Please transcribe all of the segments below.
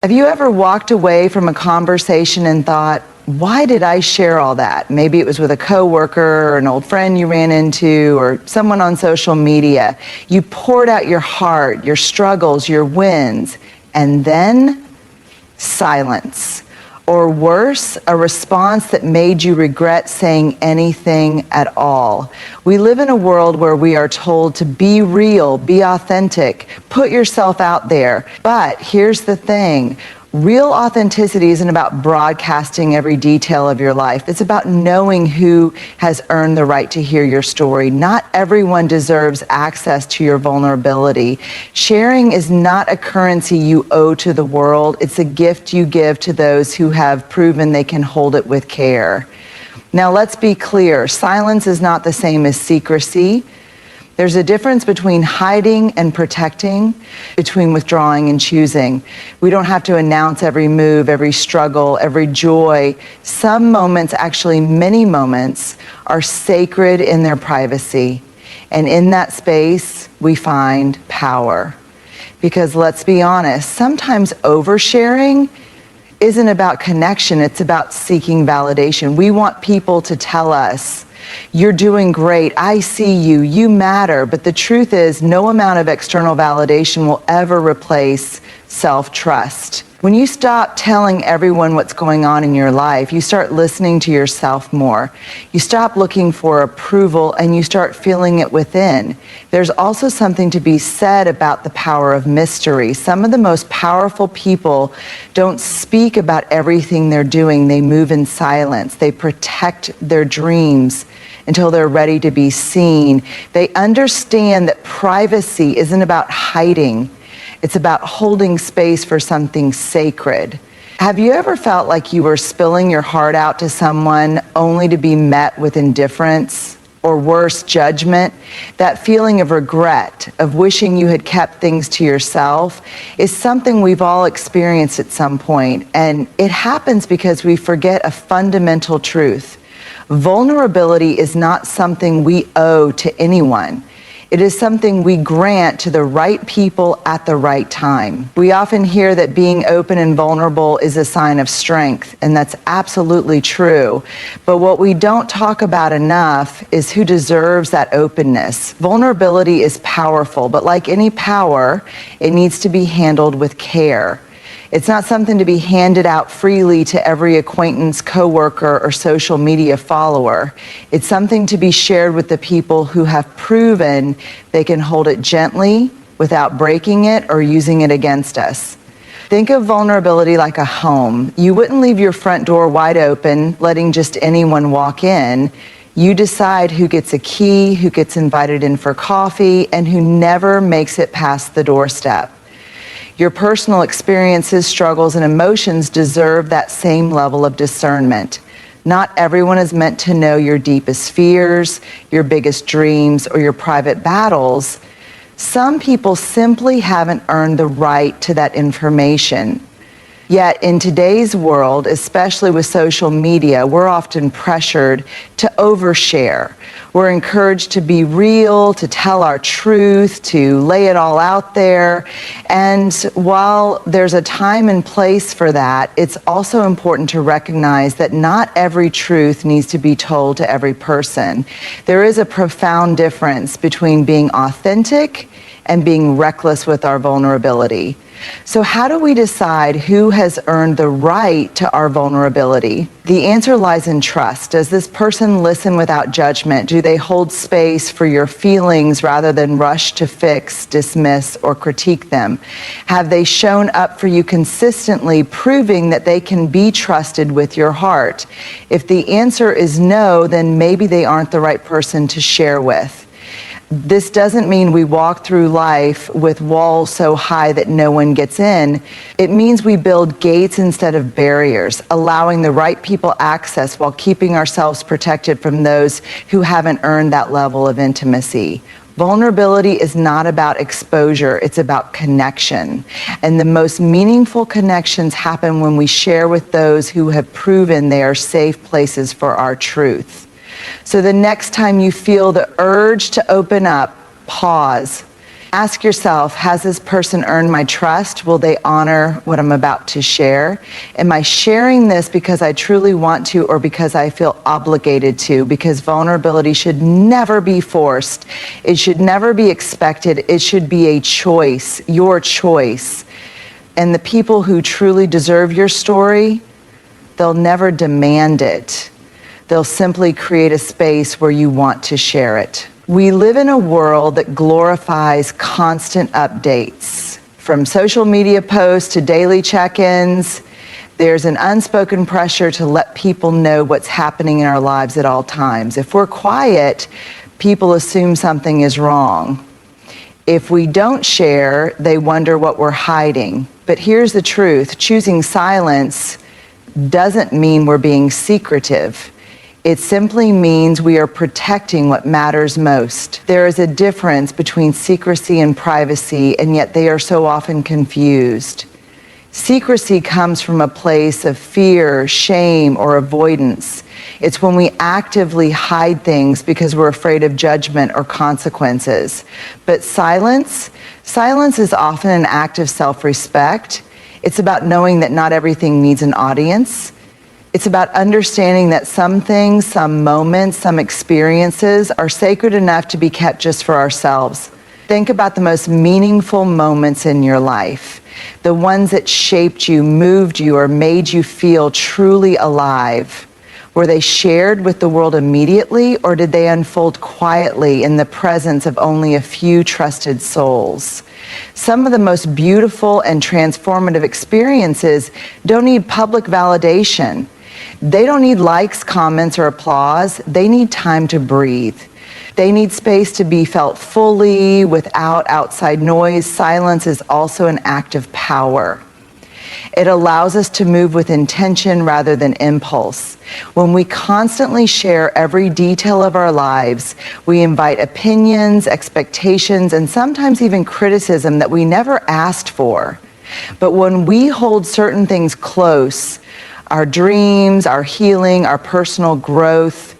Have you ever walked away from a conversation and thought, why did I share all that? Maybe it was with a coworker or an old friend you ran into or someone on social media. You poured out your heart, your struggles, your wins, and then silence. Or worse, a response that made you regret saying anything at all. We live in a world where we are told to be real, be authentic, put yourself out there. But here's the thing. Real authenticity isn't about broadcasting every detail of your life. It's about knowing who has earned the right to hear your story. Not everyone deserves access to your vulnerability. Sharing is not a currency you owe to the world. It's a gift you give to those who have proven they can hold it with care. Now, let's be clear. Silence is not the same as secrecy. There's a difference between hiding and protecting, between withdrawing and choosing. We don't have to announce every move, every struggle, every joy. Some moments, actually many moments, are sacred in their privacy. And in that space, we find power. Because let's be honest, sometimes oversharing isn't about connection, it's about seeking validation. We want people to tell us, you're doing great, I see you, you matter. But the truth is, no amount of external validation will ever replace self-trust. When you stop telling everyone what's going on in your life, you start listening to yourself more. You stop looking for approval and you start feeling it within. There's also something to be said about the power of mystery. Some of the most powerful people don't speak about everything they're doing. They move in silence. They protect their dreams until they're ready to be seen. They understand that privacy isn't about hiding. It's about holding space for something sacred. Have you ever felt like you were spilling your heart out to someone only to be met with indifference or worse, judgment? That feeling of regret, of wishing you had kept things to yourself, is something we've all experienced at some point. And it happens because we forget a fundamental truth. Vulnerability is not something we owe to anyone. It is something we grant to the right people at the right time. We often hear that being open and vulnerable is a sign of strength, and that's absolutely true. But what we don't talk about enough is who deserves that openness. Vulnerability is powerful, but like any power, it needs to be handled with care. It's not something to be handed out freely to every acquaintance, coworker, or social media follower. It's something to be shared with the people who have proven they can hold it gently without breaking it or using it against us. Think of vulnerability like a home. You wouldn't leave your front door wide open, letting just anyone walk in. You decide who gets a key, who gets invited in for coffee, and who never makes it past the doorstep. Your personal experiences, struggles, and emotions deserve that same level of discernment. Not everyone is meant to know your deepest fears, your biggest dreams, or your private battles. Some people simply haven't earned the right to that information. Yet in today's world, especially with social media, we're often pressured to overshare. We're encouraged to be real, to tell our truth, to lay it all out there. And while there's a time and place for that, it's also important to recognize that not every truth needs to be told to every person. There is a profound difference between being authentic and being reckless with our vulnerability. So how do we decide who has earned the right to our vulnerability? The answer lies in trust. Does this person listen without judgment? Do they hold space for your feelings rather than rush to fix, dismiss, or critique them? Have they shown up for you consistently, proving that they can be trusted with your heart? If the answer is no, then maybe they aren't the right person to share with. This doesn't mean we walk through life with walls so high that no one gets in. It means we build gates instead of barriers, allowing the right people access while keeping ourselves protected from those who haven't earned that level of intimacy. Vulnerability is not about exposure, it's about connection. And the most meaningful connections happen when we share with those who have proven they are safe places for our truth. So the next time you feel the urge to open up, pause. Ask yourself, has this person earned my trust? Will they honor what I'm about to share? Am I sharing this because I truly want to or because I feel obligated to? Because vulnerability should never be forced. It should never be expected. It should be a choice, your choice. And the people who truly deserve your story, they'll never demand it. They'll simply create a space where you want to share it. We live in a world that glorifies constant updates. From social media posts to daily check-ins, there's an unspoken pressure to let people know what's happening in our lives at all times. If we're quiet, people assume something is wrong. If we don't share, they wonder what we're hiding. But here's the truth, choosing silence doesn't mean we're being secretive. It simply means we are protecting what matters most. There is a difference between secrecy and privacy, and yet they are so often confused. Secrecy comes from a place of fear, shame, or avoidance. It's when we actively hide things because we're afraid of judgment or consequences. But silence is often an act of self-respect. It's about knowing that not everything needs an audience. It's about understanding that some things, some moments, some experiences are sacred enough to be kept just for ourselves. Think about the most meaningful moments in your life, the ones that shaped you, moved you, or made you feel truly alive. Were they shared with the world immediately, or did they unfold quietly in the presence of only a few trusted souls? Some of the most beautiful and transformative experiences don't need public validation. They don't need likes, comments, or applause. They need time to breathe. They need space to be felt fully, without outside noise. Silence is also an act of power. It allows us to move with intention rather than impulse. When we constantly share every detail of our lives, we invite opinions, expectations, and sometimes even criticism that we never asked for. But when we hold certain things close, our dreams, our healing, our personal growth,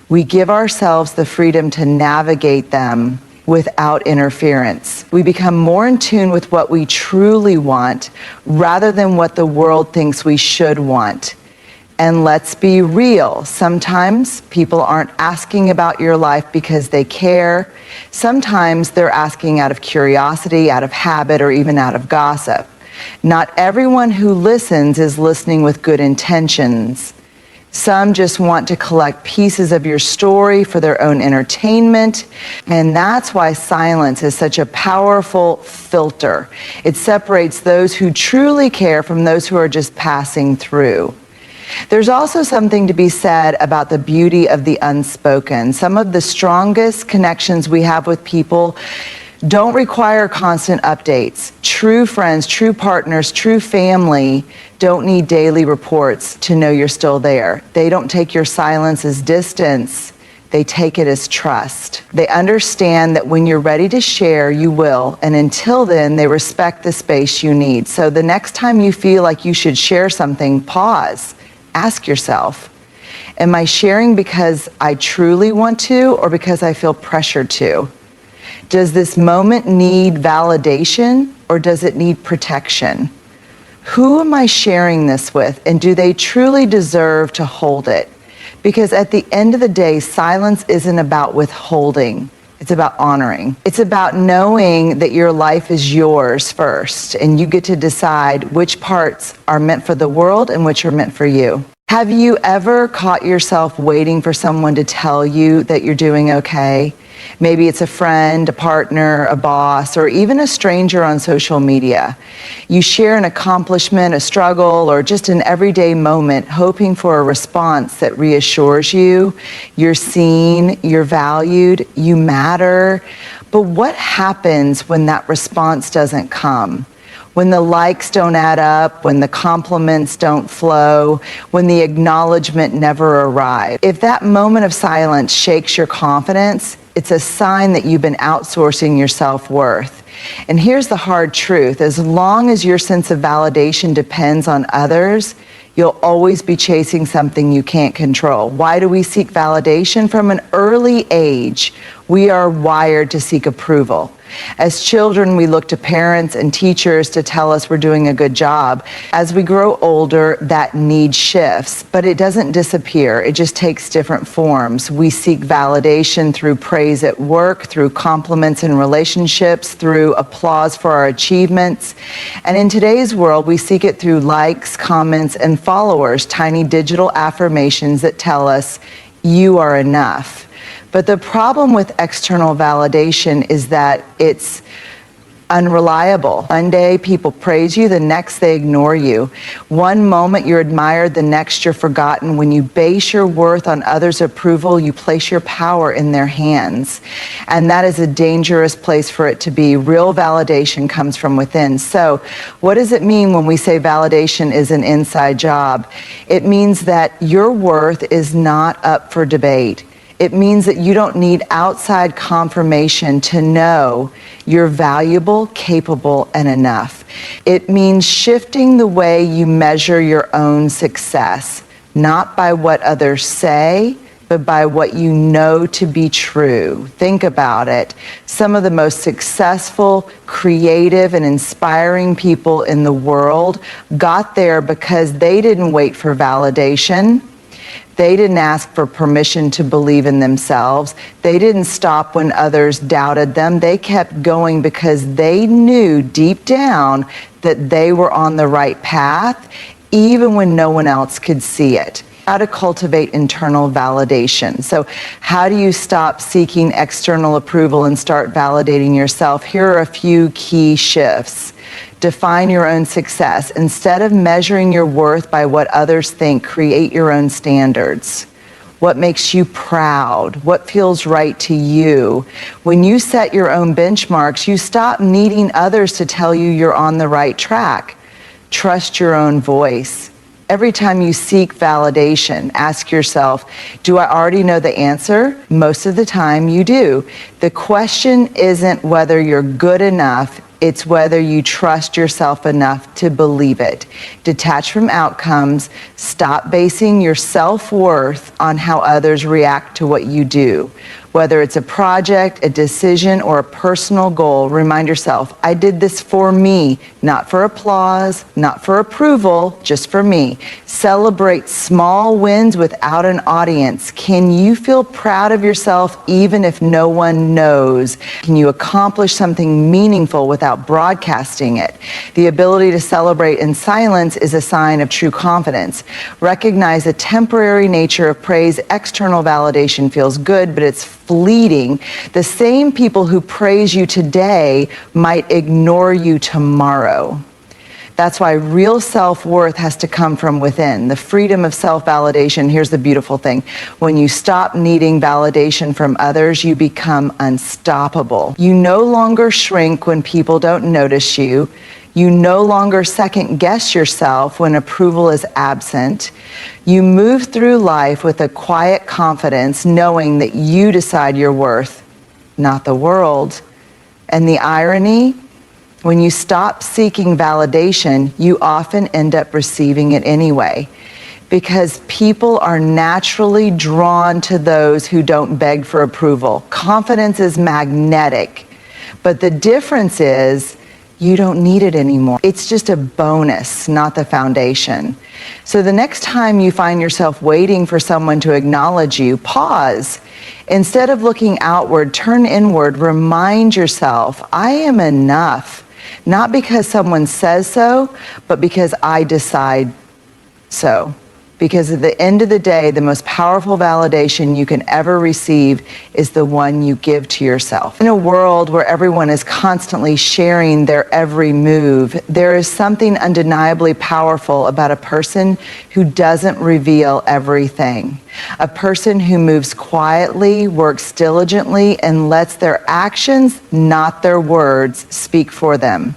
we give ourselves the freedom to navigate them without interference. We become more in tune with what we truly want rather than what the world thinks we should want. And let's be real, sometimes people aren't asking about your life because they care. Sometimes they're asking out of curiosity, out of habit, or even out of gossip. Not everyone who listens is listening with good intentions. Some just want to collect pieces of your story for their own entertainment, and that's why silence is such a powerful filter. It separates those who truly care from those who are just passing through. There's also something to be said about the beauty of the unspoken. Some of the strongest connections we have with people don't require constant updates. True friends, true partners, true family don't need daily reports to know you're still there. They don't take your silence as distance. They take it as trust. They understand that when you're ready to share, you will. And until then, they respect the space you need. So the next time you feel like you should share something, pause. Ask yourself, am I sharing because I truly want to or because I feel pressured to? Does this moment need validation or does it need protection? Who am I sharing this with, and do they truly deserve to hold it? Because at the end of the day, silence isn't about withholding. It's about honoring. It's about knowing that your life is yours first, and you get to decide which parts are meant for the world and which are meant for you. Have you ever caught yourself waiting for someone to tell you that you're doing okay? Maybe it's a friend, a partner, a boss, or even a stranger on social media. You share an accomplishment, a struggle, or just an everyday moment, hoping for a response that reassures you, you're seen, you're valued, you matter. But what happens when that response doesn't come? When the likes don't add up, when the compliments don't flow, when the acknowledgement never arrives. If that moment of silence shakes your confidence, it's a sign that you've been outsourcing your self-worth. And here's the hard truth. As long as your sense of validation depends on others, You'll always be chasing something you can't control. Why do we seek validation? From an early age, we are wired to seek approval. As children, we look to parents and teachers to tell us we're doing a good job. As we grow older, that need shifts, but it doesn't disappear. It just takes different forms. We seek validation through praise at work, through compliments in relationships, through applause for our achievements. And in today's world, we seek it through likes, comments, and followers, tiny digital affirmations that tell us, you are enough. But the problem with external validation is that it's unreliable. One day people praise you, the next they ignore you. One moment you're admired, the next you're forgotten. When you base your worth on others' approval, you place your power in their hands. And that is a dangerous place for it to be. Real validation comes from within. So what does it mean when we say validation is an inside job? It means that your worth is not up for debate. It means that you don't need outside confirmation to know you're valuable, capable, and enough. It means shifting the way you measure your own success, not by what others say, but by what you know to be true. Think about it. Some of the most successful, creative, and inspiring people in the world got there because they didn't wait for validation. They didn't ask for permission to believe in themselves. They didn't stop when others doubted them. They kept going because they knew deep down that they were on the right path, even when no one else could see it. How to cultivate internal validation. So how do you stop seeking external approval and start validating yourself? Here are a few key shifts. Define your own success. Instead of measuring your worth by what others think, create your own standards. What makes you proud? What feels right to you? When you set your own benchmarks, you stop needing others to tell you you're on the right track. Trust your own voice. Every time you seek validation, ask yourself, do I already know the answer? Most of the time you do. The question isn't whether you're good enough, it's whether you trust yourself enough to believe it. Detach from outcomes, stop basing your self-worth on how others react to what you do. Whether it's a project, a decision, or a personal goal, remind yourself, I did this for me, not for applause, not for approval, just for me. Celebrate small wins without an audience. Can you feel proud of yourself even if no one knows? Can you accomplish something meaningful without broadcasting it? The ability to celebrate in silence is a sign of true confidence. Recognize the temporary nature of praise. External validation feels good, but it's fleeting. The same people who praise you today might ignore you tomorrow. That's why real self-worth has to come from within. The freedom of self-validation, here's the beautiful thing. When you stop needing validation from others, you become unstoppable. You no longer shrink when people don't notice you. You no longer second guess yourself when approval is absent. You move through life with a quiet confidence, knowing that you decide your worth, not the world. And the irony, when you stop seeking validation, you often end up receiving it anyway. Because people are naturally drawn to those who don't beg for approval. Confidence is magnetic. But the difference is, you don't need it anymore. It's just a bonus, not the foundation. So the next time you find yourself waiting for someone to acknowledge you, pause. Instead of looking outward, turn inward. Remind yourself, I am enough. Not because someone says so, but because I decide so. Because at the end of the day, the most powerful validation you can ever receive is the one you give to yourself. In a world where everyone is constantly sharing their every move, there is something undeniably powerful about a person who doesn't reveal everything. A person who moves quietly, works diligently, and lets their actions, not their words, speak for them.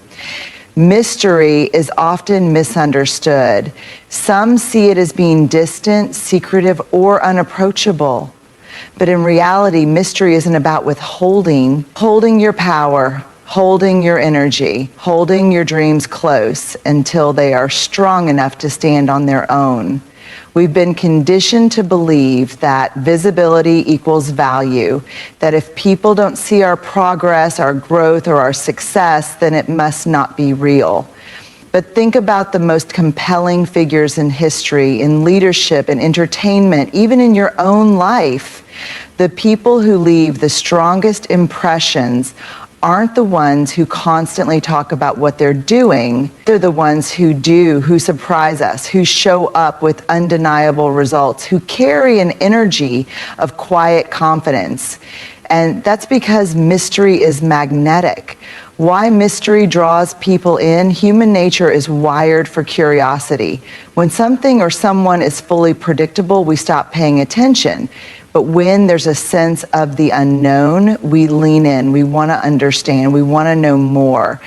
Mystery is often misunderstood. Some see it as being distant, secretive, or unapproachable. But in reality, mystery isn't about holding your power, holding your energy, holding your dreams close until they are strong enough to stand on their own. We've been conditioned to believe that visibility equals value, that if people don't see our progress, our growth, or our success, then it must not be real. But think about the most compelling figures in history, in leadership, in entertainment, even in your own life. The people who leave the strongest impressions aren't the ones who constantly talk about what they're doing. They're the ones who do, who surprise us, who show up with undeniable results, who carry an energy of quiet confidence. And that's because mystery is magnetic. Why mystery draws people in? Human nature is wired for curiosity. When something or someone is fully predictable, we stop paying attention. But when there's a sense of the unknown, we lean in, we want to understand, we want to know more.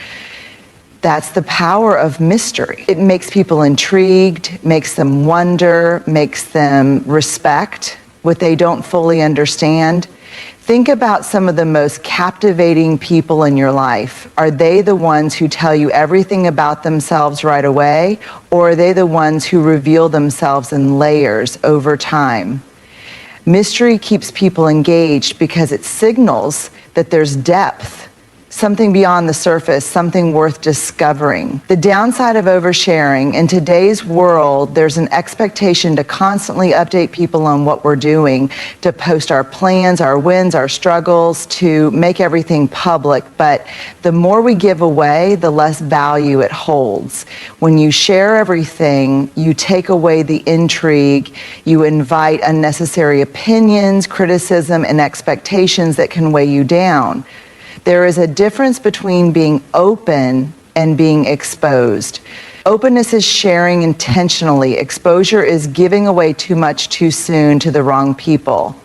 That's the power of mystery. It makes people intrigued, makes them wonder, makes them respect what they don't fully understand. Think about some of the most captivating people in your life. Are they the ones who tell you everything about themselves right away, or are they the ones who reveal themselves in layers over time? Mystery keeps people engaged because it signals that there's depth, something beyond the surface, something worth discovering. The downside of oversharing, in today's world, there's an expectation to constantly update people on what we're doing, to post our plans, our wins, our struggles, to make everything public. But the more we give away, the less value it holds. When you share everything, you take away the intrigue, you invite unnecessary opinions, criticism, and expectations that can weigh you down. There is a difference between being open and being exposed. Openness is sharing intentionally. Exposure is giving away too much too soon to the wrong people.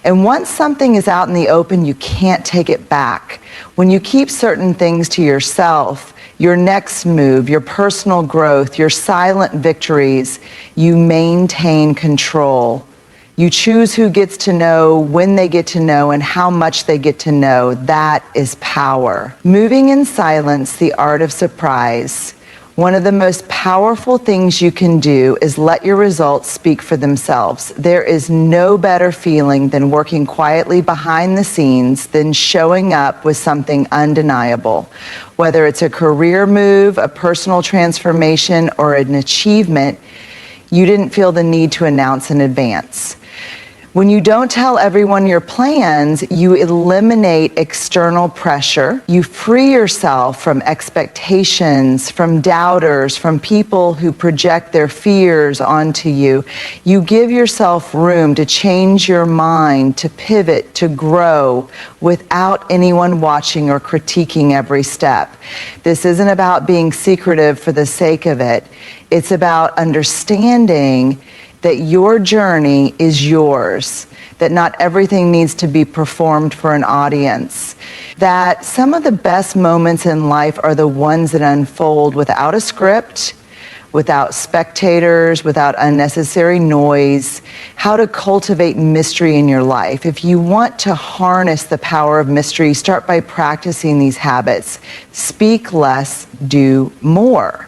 And once something is out in the open, you can't take it back. When you keep certain things to yourself, your next move, your personal growth, your silent victories, you maintain control. You choose who gets to know, when they get to know, and how much they get to know. That is power. Moving in silence, the art of surprise. One of the most powerful things you can do is let your results speak for themselves. There is no better feeling than working quietly behind the scenes than showing up with something undeniable. Whether it's a career move, a personal transformation, or an achievement, you didn't feel the need to announce in advance. When you don't tell everyone your plans, you eliminate external pressure. You free yourself from expectations, from doubters, from people who project their fears onto you. You give yourself room to change your mind, to pivot, to grow without anyone watching or critiquing every step. This isn't about being secretive for the sake of it. It's about understanding that your journey is yours, that not everything needs to be performed for an audience, that some of the best moments in life are the ones that unfold without a script, without spectators, without unnecessary noise. How to cultivate mystery in your life. If you want to harness the power of mystery, start by practicing these habits. Speak less, do more.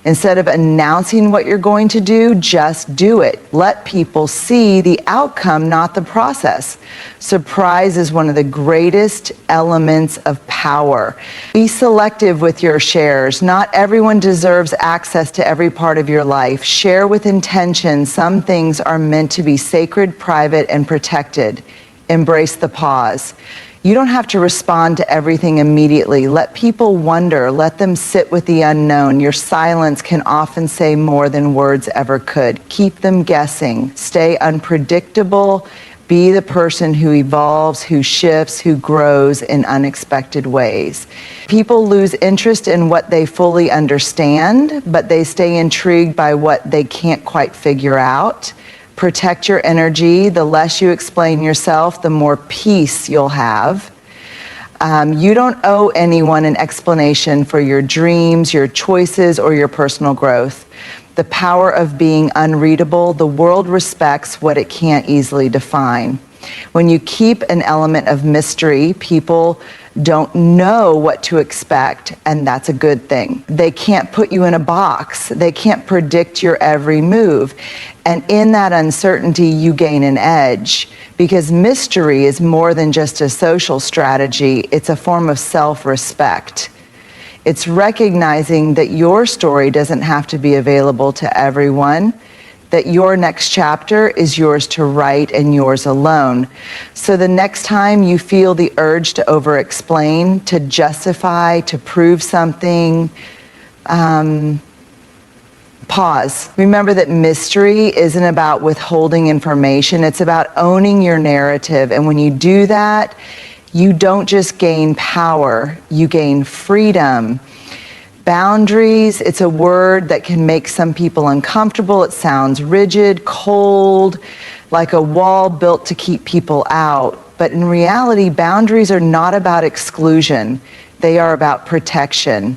Instead of announcing what you're going to do, just do it. Let people see the outcome, not the process. Surprise is one of the greatest elements of power. Be selective with your shares. Not everyone deserves access to every part of your life. Share with intention. Some things are meant to be sacred, private, and protected. Embrace the pause. You don't have to respond to everything immediately. Let people wonder. Let them sit with the unknown. Your silence can often say more than words ever could. Keep them guessing. Stay unpredictable. Be the person who evolves, who shifts, who grows in unexpected ways. People lose interest in what they fully understand, but they stay intrigued by what they can't quite figure out. Protect your energy. The less you explain yourself, the more peace you'll have. You don't owe anyone an explanation for your dreams, your choices, or your personal growth. The power of being unreadable. The world respects what it can't easily define. When you keep an element of mystery, people don't know what to expect, and that's a good thing. They can't put you in a box. They can't predict your every move. And in that uncertainty, you gain an edge, because mystery is more than just a social strategy. It's a form of self-respect. It's recognizing that your story doesn't have to be available to everyone, that your next chapter is yours to write and yours alone. So the next time you feel the urge to over-explain, to justify, to prove something, pause. Remember that mystery isn't about withholding information, it's about owning your narrative. And when you do that, you don't just gain power, you gain freedom. Boundaries, it's a word that can make some people uncomfortable. It sounds rigid, cold, like a wall built to keep people out. But in reality, boundaries are not about exclusion. They are about protection.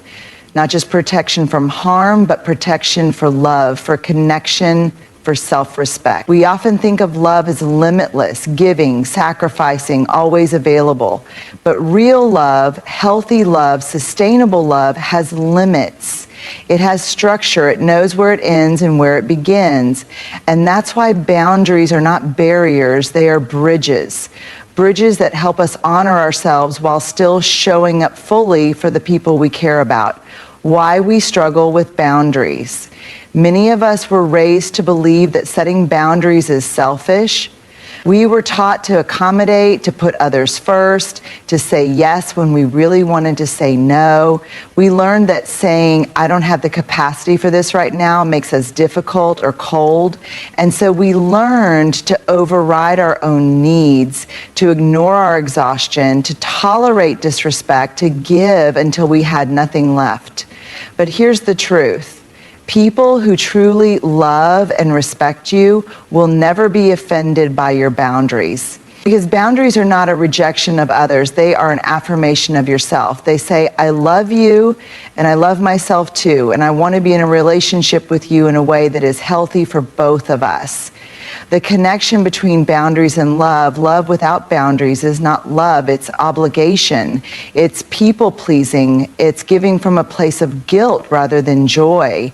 Not just protection from harm, but protection for love, for connection, for self-respect. We often think of love as limitless, giving, sacrificing, always available. But real love, healthy love, sustainable love has limits. It has structure. It knows where it ends and where it begins. And that's why boundaries are not barriers, they are bridges. Bridges that help us honor ourselves while still showing up fully for the people we care about. Why we struggle with boundaries. Many of us were raised to believe that setting boundaries is selfish. We were taught to accommodate, to put others first, to say yes when we really wanted to say no. We learned that saying, I don't have the capacity for this right now, makes us difficult or cold. And so we learned to override our own needs, to ignore our exhaustion, to tolerate disrespect, to give until we had nothing left. But here's the truth. People who truly love and respect you will never be offended by your boundaries. Because boundaries are not a rejection of others, they are an affirmation of yourself. They say, I love you and I love myself too, and I want to be in a relationship with you in a way that is healthy for both of us. The connection between boundaries and love without boundaries is not love, it's obligation, it's people pleasing, it's giving from a place of guilt rather than joy.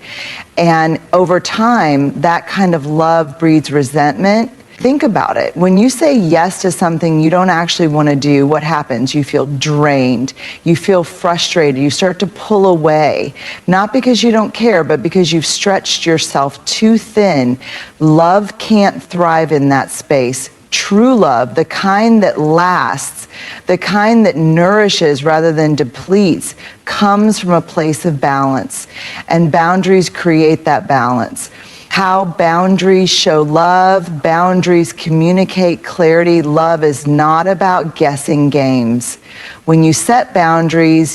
And over time, that kind of love breeds resentment. Think about it. When you say yes to something you don't actually want to do, what happens? You feel drained. You feel frustrated. You start to pull away. Not because you don't care, but because you've stretched yourself too thin. Love can't thrive in that space. True love, the kind that lasts, the kind that nourishes rather than depletes, comes from a place of balance. And boundaries create that balance. How boundaries show love, boundaries communicate clarity. Love is not about guessing games. When you set boundaries,